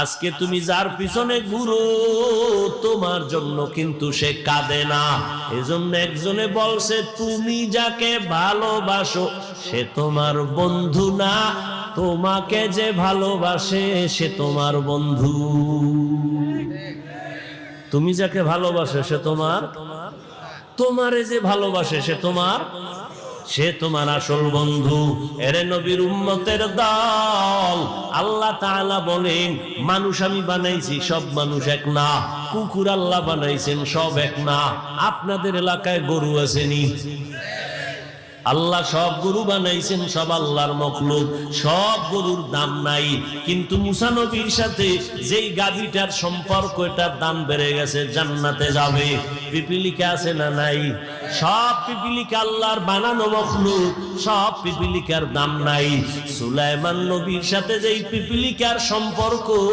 আজকে তুমি যার পিছনে ঘুরো তোমার জন্য কিন্তু সে কাঁদে না। এজন্য একজনে বলছে, তুমি যাকে ভালোবাসো সে তোমার বন্ধু না, তোমাকে যে ভালোবাসে সে তোমার বন্ধু। তুমি যাকে ভালোবাসে সে তোমার, তোমারে যে ভালোবাসে সে তোমার আসল বন্ধু। এরে নবীর উম্মতের দল, আল্লাহ তাআলা বলেন, মানুষ আমি বানাইছি, সব মানুষ এক না। কুকুর আল্লাহ বানাইছেন, সব এক না। আপনাদের এলাকায় গরু আসেনি? আল্লাহ সব গরু বানাইছেন, সব আল্লাহর মখলুক, সব গরুর দাম নাই। কিন্তু মুসা নবীর সাথে যেই গাভীটার সম্পর্ক, এটার দাম বেড়ে গেছে, জান্নাতে যাবে। পিপিলিকা আছে না নাই? সব পিপিলিকা আল্লাহর বানানো মখলুক, সব পিপিলিকার দাম নাই। সুলাইমান নবীর সাথে যেই পিপিলিকার সম্পর্ক,